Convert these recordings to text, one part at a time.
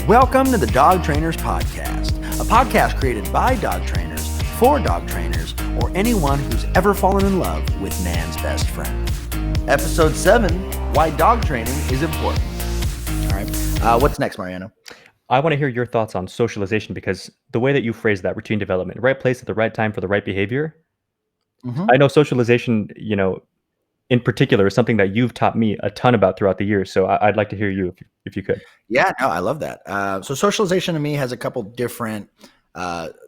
Welcome to the Dog Trainers Podcast, a podcast created by dog trainers, for dog trainers, or anyone who's ever fallen in love with man's best friend. Episode 7, Why Dog Training is Important. All right, what's next, Mariano? I want to hear your thoughts on socialization, because the way that you phrase that, routine development, right place at the right time for the right behavior. I know socialization, in particular, is something that you've taught me a ton about throughout the years. So I'd like to hear you if you could. Yeah, no, I love that. So socialization to me has a couple different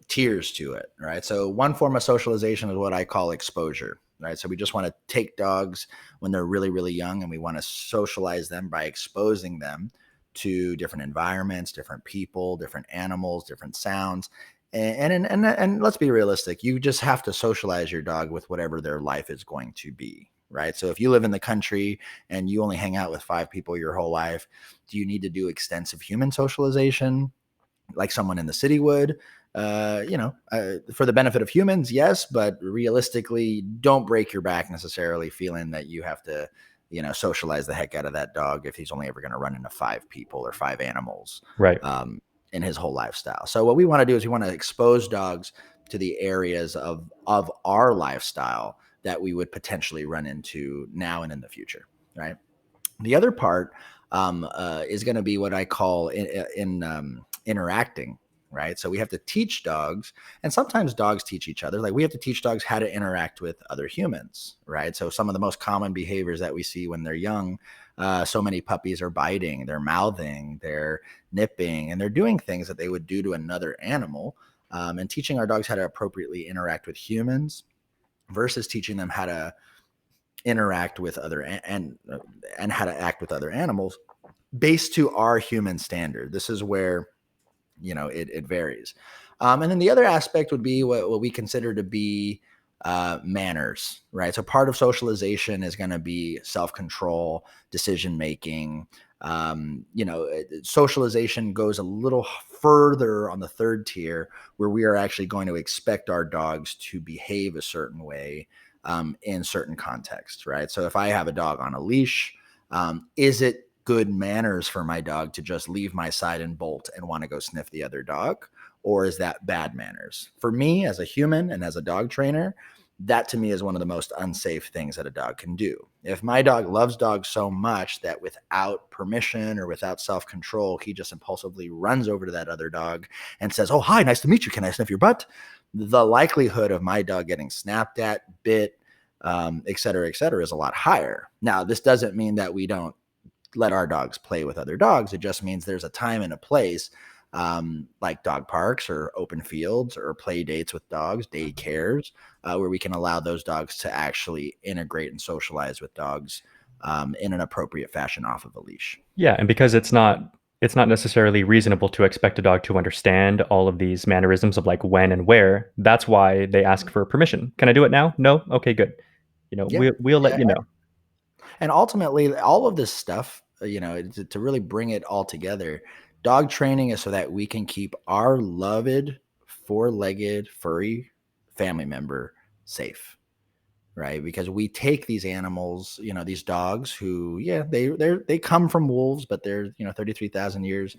tiers to it, right? So one form of socialization is what I call exposure, right? So we just want to take dogs when they're really, really young, and we want to socialize them by exposing them to different environments, different people, different animals, different sounds. And let's be realistic. You just have to socialize your dog with whatever their life is going to be, right? So if you live in the country and you only hang out with 5 people your whole life, do you need to do extensive human socialization like someone in the city would? For the benefit of humans, yes, but realistically, don't break your back necessarily feeling that you have to, socialize the heck out of that dog if he's only ever going to run into 5 people or 5 animals, Right. In his whole lifestyle. So what we want to do is we want to expose dogs to the areas of our lifestyle that we would potentially run into now and in the future, right? The other part is going to be what I call interacting, right? So we have to teach dogs, and sometimes dogs teach each other. Like we have to teach dogs how to interact with other humans, right? So some of the most common behaviors that we see when they're young, so many puppies are biting, they're mouthing, they're nipping, and they're doing things that they would do to another animal. And teaching our dogs how to appropriately interact with humans versus teaching them how to interact with other and how to act with other animals based to our human standard. This is where it varies. And then the other aspect would be what we consider to be manners, right? So part of socialization is going to be self-control, decision-making. Socialization goes a little further on the third tier, where we are actually going to expect our dogs to behave a certain way in certain contexts, right? So if I have a dog on a leash, is it good manners for my dog to just leave my side and bolt and want to go sniff the other dog? Or is that bad manners? For me, as a human and as a dog trainer, that to me is one of the most unsafe things that a dog can do. If my dog loves dogs so much that without permission or without self-control, he just impulsively runs over to that other dog and says, "Oh, hi, nice to meet you. Can I sniff your butt?" The likelihood of my dog getting snapped at, bit, et cetera, is a lot higher. Now, this doesn't mean that we don't let our dogs play with other dogs. It just means there's a time and a place, like dog parks or open fields or play dates with dogs, day cares, where we can allow those dogs to actually integrate and socialize with dogs in an appropriate fashion off of a leash. Yeah, and because it's not necessarily reasonable to expect a dog to understand all of these mannerisms of like when and where. That's why they ask for permission. Can I do it now? No? Okay, good. Yeah. We'll let you know. And ultimately, all of this stuff, to really bring it all together, dog training is so that we can keep our loved 4-legged furry family member safe, right? Because we take these animals, these dogs who, they come from wolves, but they're 33,000 years,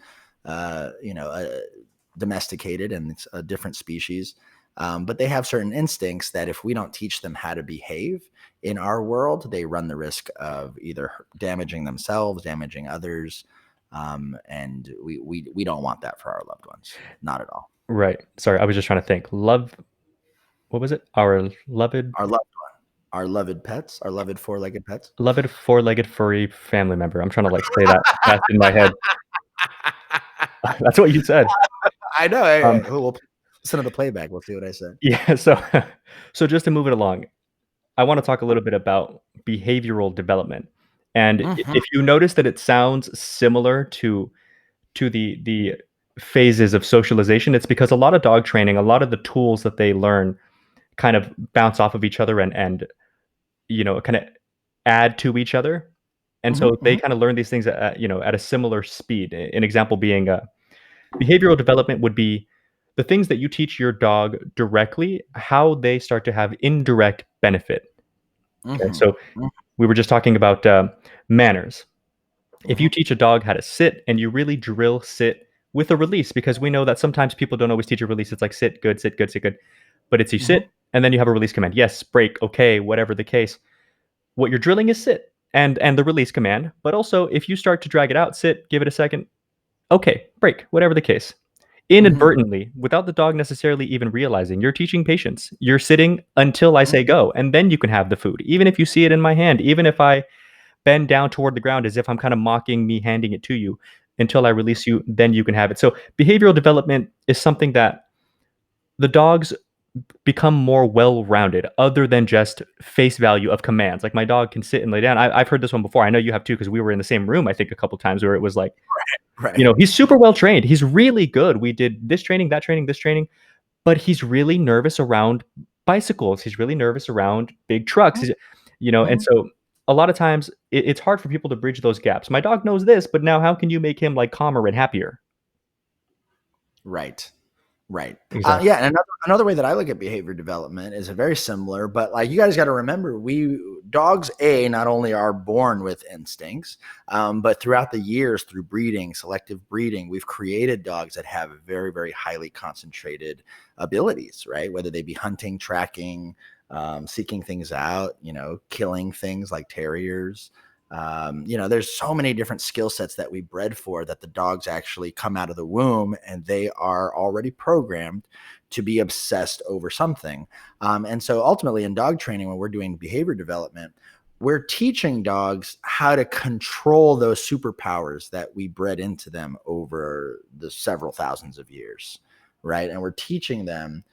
domesticated, and it's a different species. But they have certain instincts that if we don't teach them how to behave in our world, they run the risk of either damaging themselves, damaging others. And we don't want that for our loved ones. Not at all. Right. Sorry, I was just trying to think. What was it? Our loved Pets, our loved 4-legged pets. Loved 4-legged furry family member. I'm trying to say that fast in my head. That's what you said. I know. Hey, we'll listen to the playback. We'll see what I said. Yeah. So just to move it along, I want to talk a little bit about behavioral development. And if you notice that it sounds similar to the phases of socialization, it's because a lot of dog training, a lot of the tools that they learn kind of bounce off of each other and kind of add to each other. And so they kind of learn these things at a similar speed. An example being behavioral development would be the things that you teach your dog directly, how they start to have indirect benefit. Okay? So we were just talking about manners. If you teach a dog how to sit and you really drill sit with a release because we know that sometimes people don't always teach a release. It's like sit, good, sit, good, sit, good. But it's you Hmm. sit and then you have a release command. Yes, break, okay, whatever the case. What you're drilling is sit and the release command. But also if you start to drag it out, sit, give it a second, okay, break, whatever the case. Hmm. Inadvertently, without the dog necessarily even realizing, you're teaching patience. You're sitting until I say go, and then you can have the food. Even if you see it in my hand, even if I bend down toward the ground as if I'm kind of mocking me handing it to you until I release you, then you can have it. So, behavioral development is something that the dogs become more well-rounded other than just face value of commands. Like my dog can sit and lay down. I've heard this one before. I know you have too because we were in the same room. I think a couple times where it was like, Right. he's super well trained. He's really good. We did this training, that training, this training, but he's really nervous around bicycles. He's really nervous around big trucks. And Hmm. so a lot of times it's hard for people to bridge those gaps. My dog knows this, but now how can you make him like calmer and happier? Right. Right. Exactly. Yeah, and another way that I look at behavior development is a very similar, but like you guys got to remember, we dogs not only are born with instincts, but throughout the years, through breeding, selective breeding, we've created dogs that have very, very highly concentrated abilities, right? Whether they be hunting, tracking, seeking things out, killing things like terriers. There's so many different skill sets that we bred for that the dogs actually come out of the womb and they are already programmed to be obsessed over something. And so ultimately in dog training, when we're doing behavior development, we're teaching dogs how to control those superpowers that we bred into them over the several thousands of years, right? And we're teaching them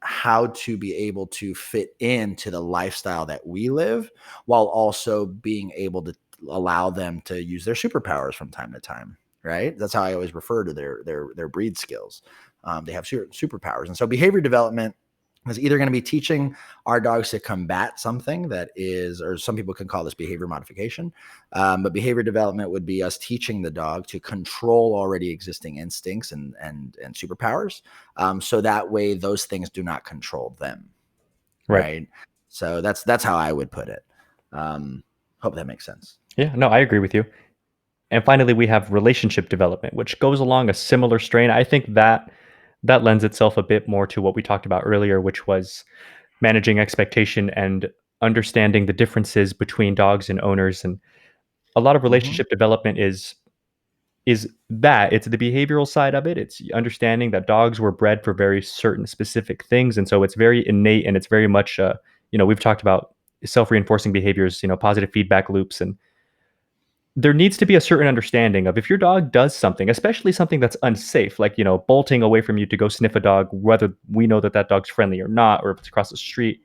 how to be able to fit into the lifestyle that we live while also being able to allow them to use their superpowers from time to time. Right. That's how I always refer to their breed skills. They have superpowers. And so behavior development is either going to be teaching our dogs to combat something that is, or some people can call this behavior modification. But behavior development would be us teaching the dog to control already existing instincts and superpowers. So that way those things do not control them. Right. Right. So that's how I would put it. Um, Hope that makes sense. Yeah. No, I agree with you. And finally, we have relationship development, which goes along a similar strain. I think that lends itself a bit more to what we talked about earlier, which was managing expectation and understanding the differences between dogs and owners. And a lot of Hmm. relationship development is that it's the behavioral side of it. It's understanding that dogs were bred for very certain specific things, and so it's very innate and it's very much we've talked about self-reinforcing behaviors, positive feedback loops, and there needs to be a certain understanding of if your dog does something, especially something that's unsafe, like bolting away from you to go sniff a dog, whether we know that that dog's friendly or not, or if it's across the street.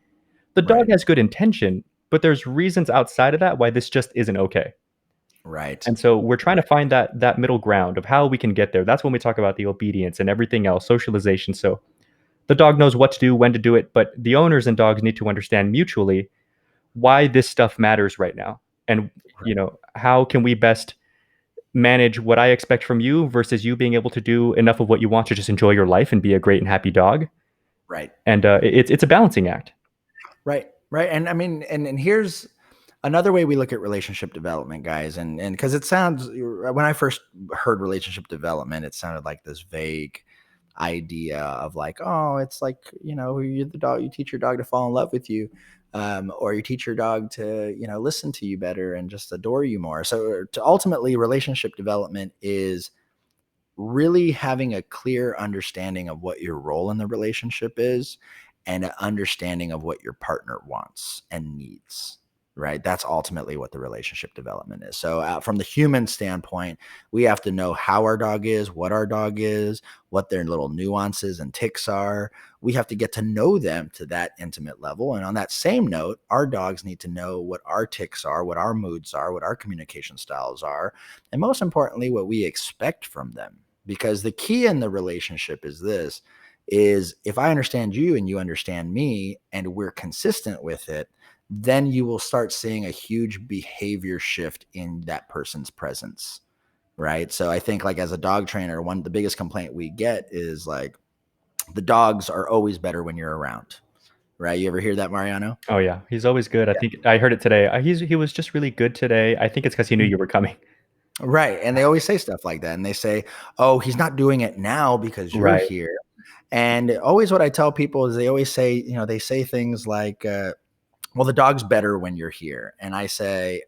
The dog Right. has good intention, but there's reasons outside of that why this just isn't okay. Right. And so we're trying to Right. find that middle ground of how we can get there. That's when we talk about the obedience and everything else, socialization. So the dog knows what to do, when to do it, but the owners and dogs need to understand mutually why this stuff matters right now. And how can we best manage what I expect from you versus you being able to do enough of what you want to just enjoy your life and be a great and happy dog. Right. And it's a balancing act. Right. Right. And I mean, and here's another way we look at relationship development, guys. And because it sounds, when I first heard relationship development, it sounded like this vague idea of like, oh, it's like, you're the dog, you teach your dog to fall in love with you. Or you teach your dog to, listen to you better and just adore you more. So to ultimately relationship development is really having a clear understanding of what your role in the relationship is and an understanding of what your partner wants and needs, right? That's ultimately what the relationship development is. So from the human standpoint, we have to know how our dog is, what their little nuances and ticks are. We have to get to know them to that intimate level. And on that same note, our dogs need to know what our ticks are, what our moods are, what our communication styles are, and most importantly, what we expect from them. Because the key in the relationship is if I understand you and you understand me and we're consistent with it, then you will start seeing a huge behavior shift in that person's presence, right? So I think, like, as a dog trainer, one the biggest complaint we get is like, the dogs are always better when you're around, right? You ever hear that, Mariano? Oh yeah, he's always good. I think I heard it today. He was just really good today. I think it's because he knew Yeah. you were coming. Right, and they always say stuff like that, and they say, "Oh, he's not doing it now because you're Right, here." And always what I tell people is they always say, they say things like, "Well, the dog's better when you're here." And I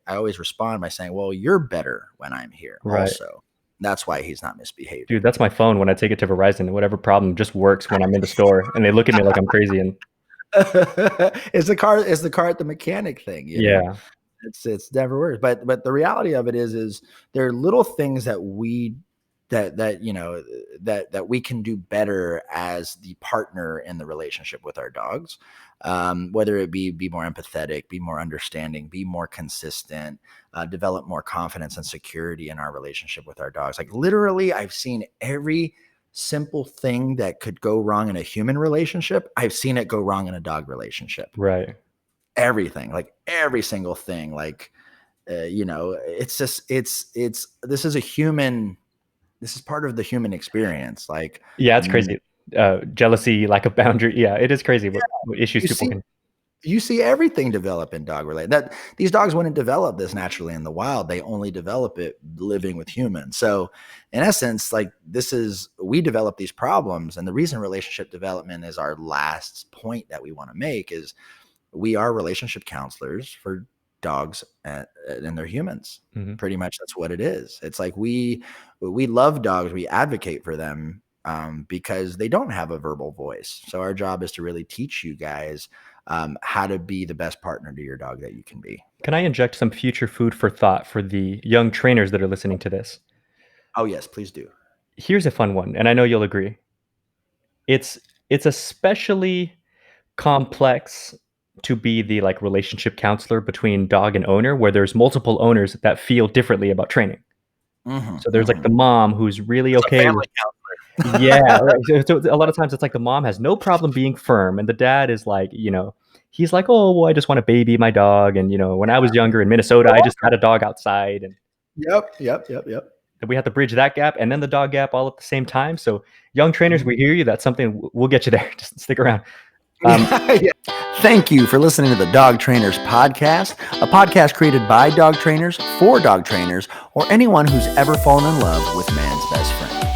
always respond by saying, "Well, you're better when I'm here right. also. That's why he's not Dude, misbehaving." that's my phone when I take it to Verizon, whatever problem just works when I'm in the store, and they look at me like I'm crazy and It's the car at the mechanic thing. yeah, It's never works. But the reality of it is there are little things that we that you know that we can do better as the partner in the relationship with our dogs. Whether it be more empathetic, be more understanding, be more consistent, develop more confidence and security in our relationship with our dogs. Like literally, I've seen every simple thing that could go wrong in a human relationship. I've seen it go wrong in a dog relationship. right. Everything, like every single thing, like it's just it's this is a human this is part of the human experience. Like Yeah, it's you crazy. Jealousy, lack of boundary. Yeah, it is crazy what issues you people see can. you see everything develop in dog relate that these dogs wouldn't develop this naturally in the wild. They only develop it living with humans. So in essence, like this is we develop these problems, and the reason relationship development is our last point that we want to make is we are relationship counselors for dogs, and they're humans. Mhm. Pretty much that's what it is. It's like we love dogs, we advocate for them, because they don't have a verbal voice. So our job is to really teach you guys, how to be the best partner to your dog that you can be. Can I inject some future food for thought for the young trainers that are listening to this? Oh yes, please do. Here's a fun one, and I know you'll agree. It's it's especially complex to be the, like, relationship counselor between dog and owner, where there's multiple owners that feel differently about training. Hmm, So there's, like, hmm. the mom who's really It's a okay with. family Yeah, counselor. right, so a lot of times it's like the mom has no problem being firm, and the dad is like, he's like, "Oh, well, I just wanna baby my dog, and, when I was younger in Minnesota, You're I just welcome. had a dog outside," and Yep, yep, yep, yep. we have to bridge that gap and then the dog gap all at the same time, so young trainers, Mhm. we hear you, that's something we'll get you there, just stick around. Um, Yeah. Thank you for listening to the Dog Trainers Podcast, a podcast created by dog trainers for dog trainers, or anyone who's ever fallen in love with man's best friend.